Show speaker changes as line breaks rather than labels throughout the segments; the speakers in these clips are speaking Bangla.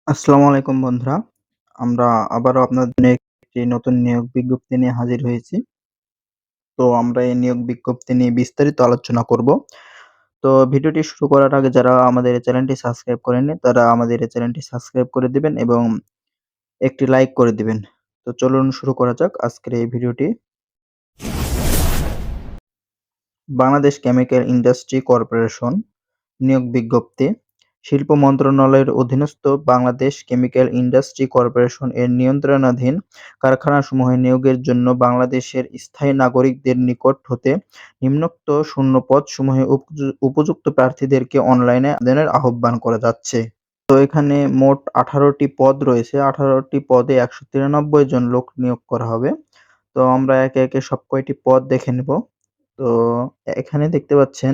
আসসালামু আলাইকুম বন্ধুরা। আমরা আবারও আপনাদের জন্য একটি নতুন নিয়োগ বিজ্ঞপ্তি নিয়ে হাজির হয়েছি। তো আমরা এই নিয়োগ বিজ্ঞপ্তি নিয়ে বিস্তারিত আলোচনা করব। তো ভিডিওটি শুরু করার আগে যারা আমাদের এই চ্যানেলটি সাবস্ক্রাইব করেননি, তারা আমাদের এই চ্যানেলটি সাবস্ক্রাইব করে দিবেন এবং একটি লাইক করে দিবেন। তো চলুন শুরু করা যাক আজকের এই ভিডিওটি। বাংলাদেশ কেমিক্যাল ইন্ডাস্ট্রি কর্পোরেশন নিয়োগ বিজ্ঞপ্তি। শিল্প মন্ত্রণালয়ের অধীনস্থ বাংলাদেশ কেমিক্যাল ইন্ডাস্ট্রি কর্পোরেশন এর নিয়ন্ত্রণাধীন কারখানাসমূহে নিয়োগের জন্য বাংলাদেশের স্থায়ী নাগরিকদের নিকট হতে নিম্নোক্ত শূন্য পদসমূহে উপযুক্ত প্রার্থীদেরকে অনলাইনে আবেদনের আহ্বান করা যাচ্ছে। তো এখানে মোট 18টি পদ রয়েছে। 18টি পদে 193 জন লোক নিয়োগ করা হবে। তো আমরা একে একে সব কয়টি পদ দেখে নেব। তো এখানে দেখতে পাচ্ছেন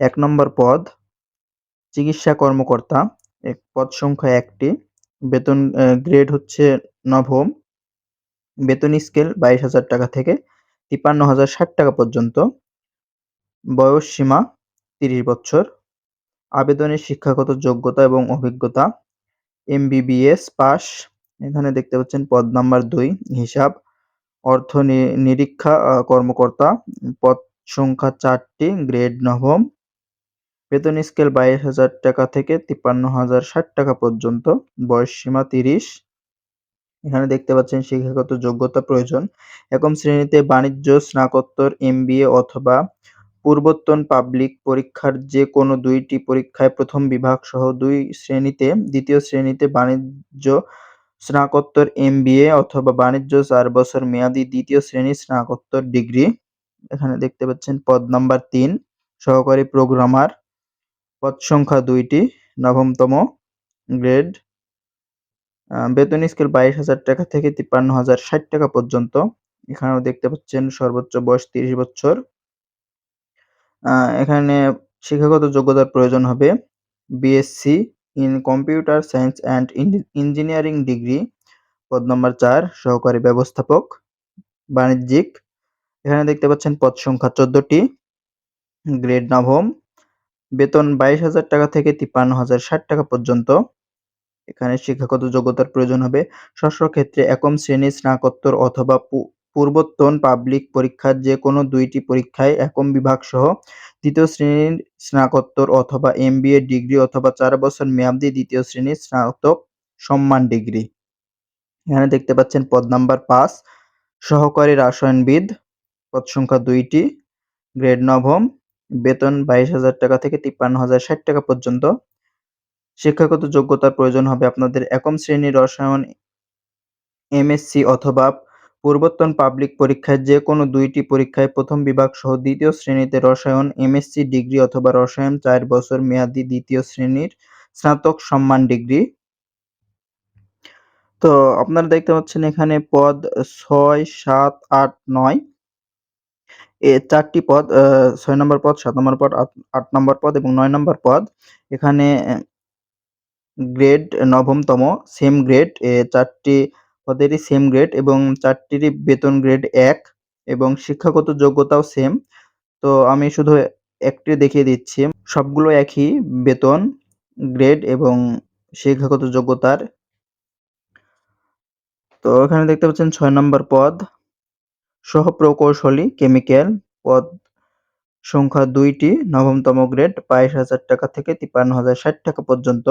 ১ নম্বর পদ চিকিৎসা কর্মকর্তা, পদ সংখ্যা ১টি, বেতন গ্রেড হচ্ছে নবম, বেতন স্কেল 22,000 টাকা থেকে 53,060 টাকা পর্যন্ত, বয়স সীমা 30 বছর, আবেদনের শিক্ষাগত যোগ্যতা এবং অভিজ্ঞতা এমবিবিএস পাস। এখানে দেখতে পাচ্ছেন পদ নাম্বার ২ হিসাব অর্থ নিরীক্ষা কর্মকর্তা, পদ সংখ্যা ৪টি, গ্রেড নবম, বেতন স্কেল 22,000 টাকা থেকে 53,060 টাকা পর্যন্ত, বয়স সীমা 30। এখানে দেখতে পাচ্ছেন শিক্ষাগত যোগ্যতা প্রয়োজন। একম শ্রেণীতে বাণিজ্য স্নাতকোত্তর এমবিএ অথবা পূর্বোত্তর পাবলিক পরীক্ষার যে কোনো ২টি পরীক্ষায় প্রথম বিভাগ সহ ২ শ্রেণীতে, দ্বিতীয় শ্রেণীতে বাণিজ্য স্নাতকোত্তর এমবিএ অথবা বাণিজ্য ৪ বছর মেয়াদী দ্বিতীয় শ্রেণীর স্নাতকোত্তর ডিগ্রি। এখানে দেখতে পাচ্ছেন পদ নাম্বার ৩ সহকারী প্রোগ্রামার, পদ সংখ্যা ২টি, নবমতম, গ্রেড, বেতন স্কেল 22,000 টাকা থেকে 53,060 টাকা পর্যন্ত। এখানেও দেখতে পাচ্ছেন সর্বোচ্চ বয়স 30 বছর। এখানে শিক্ষাগত যোগ্যতার প্রয়োজন হবে BSc in computer science and engineering degree. পদ নম্বর ৪ সহকারী ব্যবস্থাপক, বাণিজ্যিক। এখানে দেখতে পাচ্ছেন পদ সংখ্যা ১৪টি, গ্রেড নবম, বেতন 22,000 টাকা থেকে 53,060 টাকা পর্যন্ত। এখানে শিক্ষাগত যোগ্যতার প্রয়োজন হবে স্বস্বক্ষেত্রে একম শ্রেণীর স্নাতকোত্তর অথবা পূর্বোত্তর পাবলিক পরীক্ষার যে কোনো ২টি পরীক্ষায় একম বিভাগ সহ দ্বিতীয় শ্রেণীর স্নাতকোত্তর অথবা এমবিএ ডিগ্রি অথবা ৪ বছর মেয়াদী দ্বিতীয় শ্রেণীর স্নাতক সম্মান ডিগ্রি। এখানে দেখতে পাচ্ছেন পদ নাম্বার ৫ সহকারী রসায়নবিদ, পদ সংখ্যা ২টি, গ্রেড নবম, বেতন 22,000 টাকা থেকে 53,060 টাকা পর্যন্ত। শিক্ষাগত যোগ্যতার প্রয়োজন হবে আপনাদের একম শ্রেণীর রসায়ন এমএসসি অথবা পূর্বোত্তর পাবলিক পরীক্ষায় যে কোনো ২টি পরীক্ষায় প্রথম বিভাগ সহ দ্বিতীয় শ্রেণীতে রসায়ন এমএসসি ডিগ্রি অথবা রসায়ন ৪ বছর মেয়াদী দ্বিতীয় শ্রেণীর স্নাতক সম্মান ডিগ্রি। তো আপনারা দেখতে পাচ্ছেন এখানে পদ ৬, ৭, ৮, ৯ এ ৪টি পদ, ৬ নম্বর পদ, ৭ নম্বর পদ, ৮ নম্বর পদ এবং ৯ নম্বর পদ। এখানে গ্রেড নবমতম, সেম গ্রেড, ৪টি পদেরই সেম গ্রেড এবং ৪টিরই বেতন গ্রেড ১ এবং শিক্ষাগত যোগ্যতাও সেম। তো আমি শুধু একটি দেখিয়ে দিচ্ছি। সবগুলো একই বেতন, গ্রেড এবং শিক্ষাগত যোগ্যতার। তো এখানে দেখতে পাচ্ছেন ৬ নম্বর পদ সহ-প্রকৌশলী কেমিক্যাল, পদ সংখ্যা ২টি, নবমতম গ্রেড, ২২,০০০ টাকা থেকে ৫৩,০৬০ টাকা পর্যন্ত।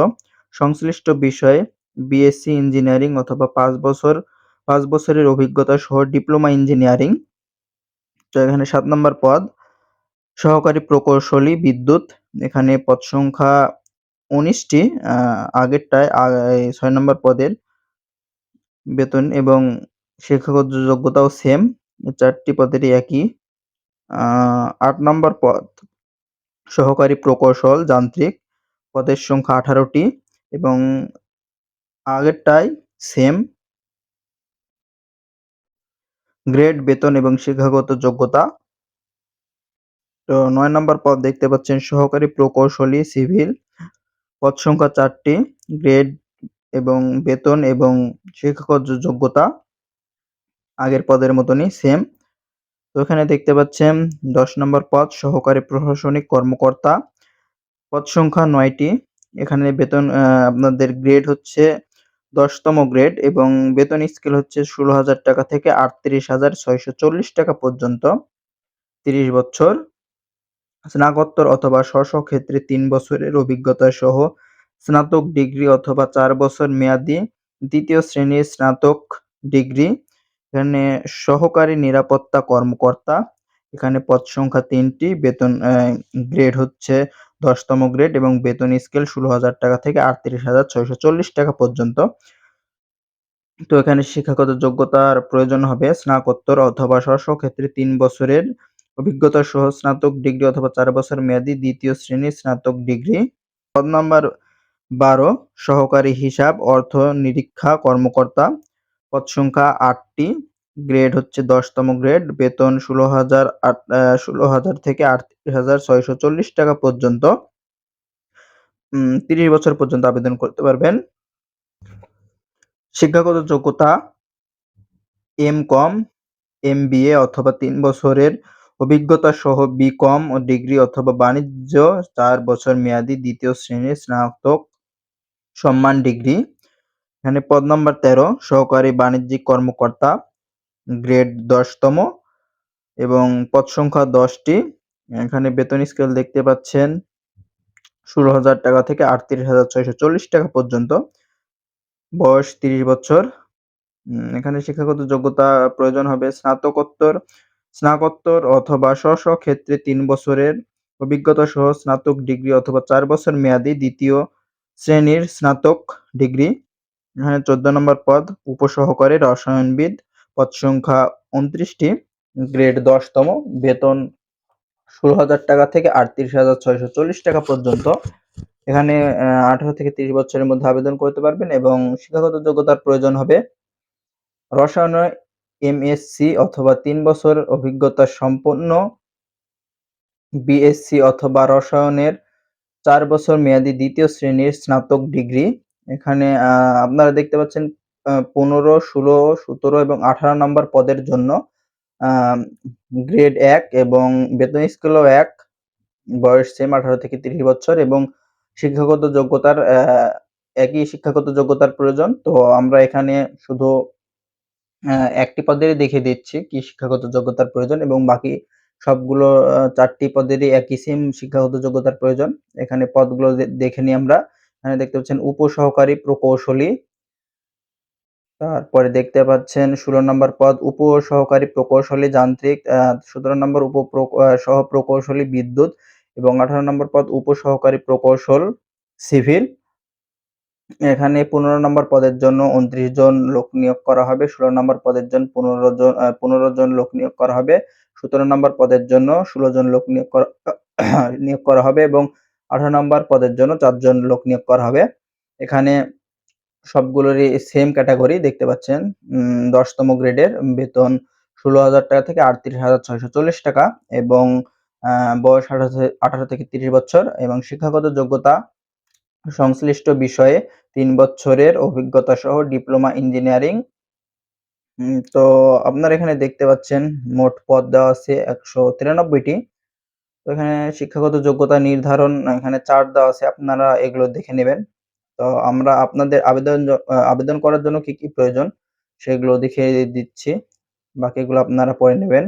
সংশ্লিষ্ট বিষয়ে বিএসসি ইঞ্জিনিয়ারিং অথবা ৫ বছরের অভিজ্ঞতা সহ ডিপ্লোমা ইঞ্জিনিয়ারিং। তো এখানে ৭ নম্বর পদ সহকারী প্রকৌশলী বিদ্যুৎ। এখানে পদ সংখ্যা ১৯টি, আগেরটায় ৬ নম্বর পদের বেতন এবং শিক্ষাগত যোগ্যতাও সেম, ৪টি পদেরই একই। ৮ নম্বর পদ সহকারী প্রকৌশল যান্ত্রিক, পদের সংখ্যা ১৮টি এবং আগেরটায় সেম, গ্রেড, বেতন এবং শিক্ষাগত যোগ্যতা। তো ৯ নম্বর পদ দেখতে পাচ্ছেন সহকারী প্রকৌশলী সিভিল, পদ সংখ্যা ৪টি, গ্রেড এবং বেতন এবং শিক্ষাগত যোগ্যতা আগের পদের মতনই সেম। তো এখানে দেখতে পাচ্ছেন ১০ নম্বর পদ সহকারী প্রশাসনিক কর্মকর্তা, পদ সংখ্যা ৯টি, এখানে বেতন আপনাদের গ্রেড হচ্ছে ১০তম গ্রেড এবং বেতন স্কেল হচ্ছে ১৬,০০০ টাকা থেকে ৩৮,৬৪০ টাকা পর্যন্ত ৩০ বছর। স্নাতকোত্তর অথবা স্ব-স্ব ক্ষেত্রে ৩ বছরের অভিজ্ঞতা সহ স্নাতক ডিগ্রি অথবা ৪ বছর মেয়াদী ২য় শ্রেণীর স্নাতক ডিগ্রি। এখানে সহকারী নিরাপত্তা কর্মকর্তা। এখানে পদ সংখ্যা ৩ টি, বেতন গ্রেড হচ্ছে ১০তম গ্রেড এবং বেতন স্কেল ১৬,০০০ টাকা থেকে ৩৮,৬৪০ টাকা পর্যন্ত। তো এখানে শিক্ষাগত যোগ্যতার প্রয়োজন হবে স্নাতকোত্তর অথবা স্ব-স্ব ক্ষেত্রে ৩ বছরের অভিজ্ঞতা সহ স্নাতক ডিগ্রি অথবা ৪ বছর মেয়াদী ২য় শ্রেণীর স্নাতক ডিগ্রি। পদ নাম্বার ১২ সহকারী হিসাব অর্থ নিরীক্ষা কর্মকর্তা। পদ সংখ্যা ৮ টি, গ্রেড হচ্ছে ১০তম গ্রেড, বেতন ১৬,০০০ থেকে ৩৮,৬৪০ টাকা পর্যন্ত। ৩০ বছর পর্যন্ত আবেদন করতে পারবেন। শিক্ষাগত যোগ্যতা এম.কম, এম.বি.এ অথবা ৩ বছরের অভিজ্ঞতা সহ বি.কম ও ডিগ্রি অথবা বাণিজ্য ৪ বছর মেয়াদী ২য় শ্রেণীর স্নাতক সম্মান ডিগ্রি। এখানে পদ নাম্বার ১৩ সহকারী বাণিজ্যিক কর্মকর্তা, গ্রেড ১০তম এবং পদ সংখ্যা ১০ টি। এখানে বেতন স্কেল দেখতে পাচ্ছেন ১৬,০০০ টাকা থেকে ৩৮,৬৪০ টাকা পর্যন্ত। বয়স ৩০ বছর। এখানে শিক্ষাগত যোগ্যতা প্রয়োজন হবে স্নাতকোত্তর অথবা স্ব-স্ব ক্ষেত্রে ৩ বছরের অভিজ্ঞতা সহ স্নাতক ডিগ্রি অথবা ৪ বছর মেয়াদী ২য় শ্রেণীর স্নাতক ডিগ্রি। এখানে ১৪ নম্বর পদ উপসহকারী রসায়নবিদ। পদ সংখ্যা ২৯ টি, গ্রেড ১০তম, বেতন ১৬,০০০ টাকা থেকে ৩৮,৬৪০ টাকা পর্যন্ত। এখানে ১৮ থেকে ৩০ বছরের মধ্যে আবেদন করতে পারবেন এবং শিক্ষাগত যোগ্যতার প্রয়োজন হবে রসায়নে এমএসসি অথবা ৩ বছর অভিজ্ঞতা সম্পন্ন বিএসসি অথবা রসায়নের ৪ বছর মেয়াদী ২য় শ্রেণীর স্নাতক ডিগ্রি। এখানে আপনারা দেখতে পাচ্ছেন ১৫, ১৬, ১৭ এবং ১৮ নম্বর পদের জন্য গ্রেড ১ এবং বেতন স্কেলও ১, বয়স সেম ১৮ থেকে ৩০ বছর এবং শিক্ষাগত যোগ্যতার একই শিক্ষাগত যোগ্যতার প্রয়োজন। তো আমরা এখানে শুধু একটি পদেরই দেখিয়ে দিচ্ছি কি শিক্ষাগত যোগ্যতার প্রয়োজন এবং বাকি সবগুলো ৪ টি পদেরই একই সেম শিক্ষাগত যোগ্যতার প্রয়োজন। এখানে পদগুলো দেখে নিই আমরা। এখানে দেখতে পাচ্ছেন উপসহকারী প্রকৌশলী। তারপরে দেখতে পাচ্ছেন ১৬ নম্বর পদ উপসহকারী প্রকৌশলী যান্ত্রিক, ১৭ নম্বর সহ প্রকৌশলী বিদ্যুৎ এবং ১৮ নম্বর পদ উপসহকারী প্রকৌশল সিভিল। এখানে ১৫ নম্বর পদের জন্য ২৯ জন লোক নিয়োগ করা হবে। ১৬ নম্বর পদের জন্য ১৫ জন লোক নিয়োগ করা হবে। ১৭ নম্বর পদের জন্য ১৬ জন লোক নিয়োগ করা হবে এবং ১৮ নম্বর পদের জন্য ৪ জন লোক নিয়োগ করা হবে। এখানে সবগুলোরই সেম ক্যাটাগরি দেখতে পাচ্ছেন। ১০তম গ্রেডের বেতন ১৬,০০০ টাকা থেকে ৩৮,৬৪০ টাকা এবং বয়স ১৮ থেকে ৩০ বছর এবং শিক্ষাগত যোগ্যতা সংশ্লিষ্ট বিষয়ে ৩ বছরের অভিজ্ঞতা সহ ডিপ্লোমা ইঞ্জিনিয়ারিং। তো আপনারা এখানে দেখতে পাচ্ছেন মোট পদ দেওয়া আছে ১৯৩ টি। তো এখানে শিক্ষাগত যোগ্যতা নির্ধারণ এখানে চার্ট দেওয়া আছে, আপনারা এগুলো দেখে নেবেন। তো আমরা আপনাদের আবেদন করার জন্য কি প্রয়োজন সেগুলো দেখিয়ে দিচ্ছি, বাকিগুলো আপনারা পড়ে নেবেন।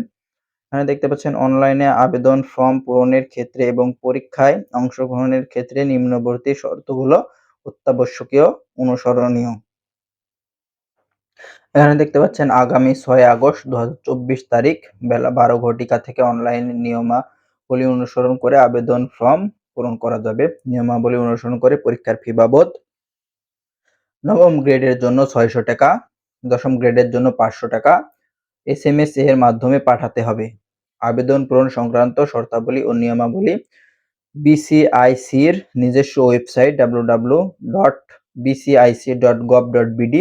এখানে দেখতে পাচ্ছেন অনলাইনে আবেদন ফর্ম পূরণের ক্ষেত্রে এবং পরীক্ষায় অংশগ্রহণের ক্ষেত্রে নিম্নবর্তী শর্তগুলো অত্যাবশ্যকীয় অনুসরণীয়। এখানে দেখতে পাচ্ছেন আগামী ৬ আগস্ট ২০২৪ তারিখ বেলা ১২ ঘটিকা থেকে অনলাইন নিয়মাবলী অনুসরণ করে আবেদন ফর্ম পূরণ করা যাবে। নিয়মাবলী অনুসরণ করে পরীক্ষার ফি বাবদ নবম গ্রেডের জন্য ৬০০ টাকা, দশম গ্রেডের জন্য ৫০০ টাকা SMS এর মাধ্যমে পাঠাতে হবে। আবেদন পূরণ সংক্রান্ত শর্তাবলী ও নিয়মাবলী বিসিআইসির নিজস্ব ওয়েবসাইট www.bcic.gov.bd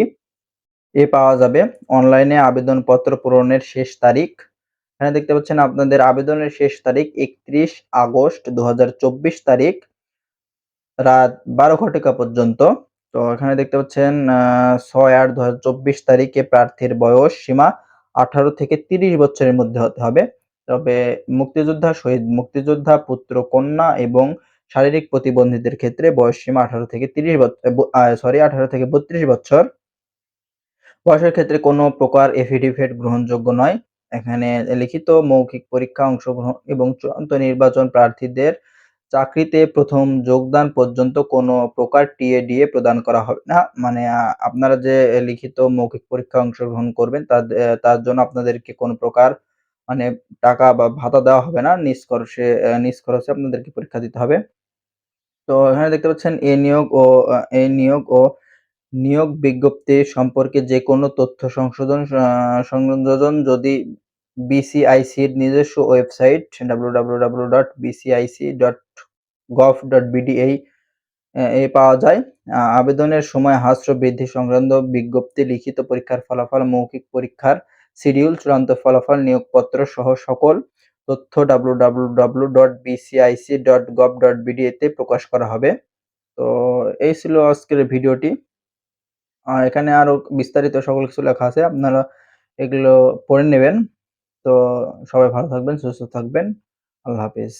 এ পাওয়া যাবে। অনলাইনে আবেদনপত্র পূরণের শেষ তারিখ, এখানে দেখতে পাচ্ছেন আপনাদের আবেদনের শেষ তারিখ ৩১ আগস্ট ২০২৪ তারিখ রাত ১২ ঘটিকা পর্যন্ত। তো এখানে দেখতে পাচ্ছেন ৬/৮/২০২৪ তারিখে প্রার্থীর বয়স সীমা ১৮ থেকে ৩০ বছরের মধ্যে হতে হবে। তবে মুক্তিযোদ্ধা, শহীদ মুক্তিযোদ্ধা, পুত্র, কন্যা এবং শারীরিক প্রতিবন্ধীদের ক্ষেত্রে বয়সসীমা 18 থেকে 32 বছর। বয়সের ক্ষেত্রে কোনো প্রকার এফিডেভিট গ্রহণযোগ্য নয়। এখানে লিখিত মৌখিক পরীক্ষা অংশগ্রহণ এবং চূড়ান্ত নির্বাচন প্রার্থীদের চাকরিতে প্রথম যোগদান পর্যন্ত কোনো প্রকার টিএ/ডিএ প্রদান করা হবে না। মানে আপনারা যে লিখিত মৌখিক পরীক্ষায় অংশগ্রহণ করবেন তার জন্য আপনাদেরকে কোনো প্রকার মানে টাকা বা ভাতা দেওয়া হবে না। নিজ খরচে আপনাদেরকে পরীক্ষা দিতে হবে। তো এখানে দেখতে পাচ্ছেন নিয়োগ বিজ্ঞপ্তি সম্পর্কে যেকোনো তথ্য সংযোজন যদি বিসিআইসির নিজস্ব ওয়েবসাইট www.bcic.gov.bd পাওয়া যায়। আবেদনের সময় হ্রাস বৃদ্ধি সংক্রান্ত বিজ্ঞপ্তি, লিখিত পরীক্ষার ফলাফল, মৌখিক পরীক্ষার শিডিউল, চূড়ান্ত ফলাফল, নিয়োগপত্র সহ সকল তথ্য www.bcic.gov.bd তে প্রকাশ করা হবে। তো এই ছিল আজকের ভিডিওটি। এখানে আরো বিস্তারিত সকল কিছু লেখা আছে। আপনারা এগুলো পড়ে নেবেন। তো সবাই ভালো থাকবেন, সুস্থ থাকবেন। আল্লাহ হাফেজ।